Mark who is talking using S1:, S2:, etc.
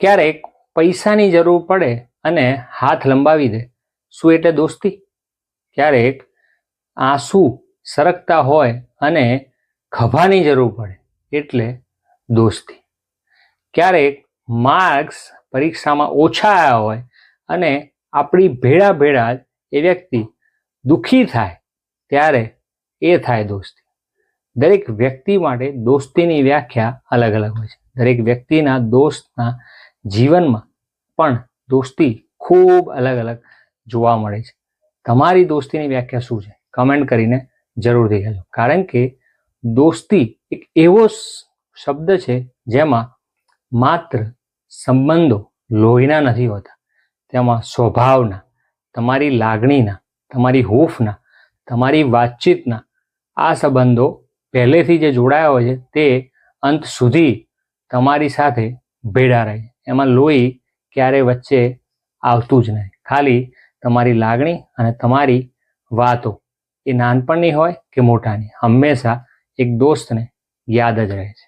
S1: ક્યારેક પૈસાની જરૂર પડે અને હાથ લંબાવી દે, શું એટલે દોસ્તી? ક્યારેક આંસુ સરકતા હોય અને ખભાની જરૂર પડે એટલે દોસ્તી. ક્યારેક માર્ક્સ પરીક્ષામાં ઓછા આવ્યા હોય અને આપણી ભેળા ભેળા જ એ વ્યક્તિ દુઃખી થાય ત્યારે એ થાય દોસ્તી. દરેક વ્યક્તિ માટે દોસ્તીની વ્યાખ્યા અલગ અલગ હોય છે. દરેક વ્યક્તિના દોસ્તના જીવનમાં પણ દોસ્તી ખૂબ અલગ અલગ જોવા મળે છે. તમારી દોસ્તીની વ્યાખ્યા શું છે? કમેન્ટ કરીને જરૂરથી કહેજો. કારણ કે દોસ્તી એક એવો શબ્દ છે જેમાં માત્ર સંબંધો લોહીના નથી હોતા, તેમાં સ્વભાવના, તમારી લાગણીના, તમારી હૂંફના, તમારી વાતચીતના આ સંબંધો પહેલેથી જે જોડાયા હોય છે તે અંત સુધી તમારી સાથે ભેળા રહે. એમાં લોહી ક્યારે વચ્ચે આવતું જ નહીં. ખાલી તમારી લાગણી અને તમારી વાતો, એ નાનપણની હોય કે મોટાની, હંમેશા એક દોસ્તને યાદ જ રહે છે.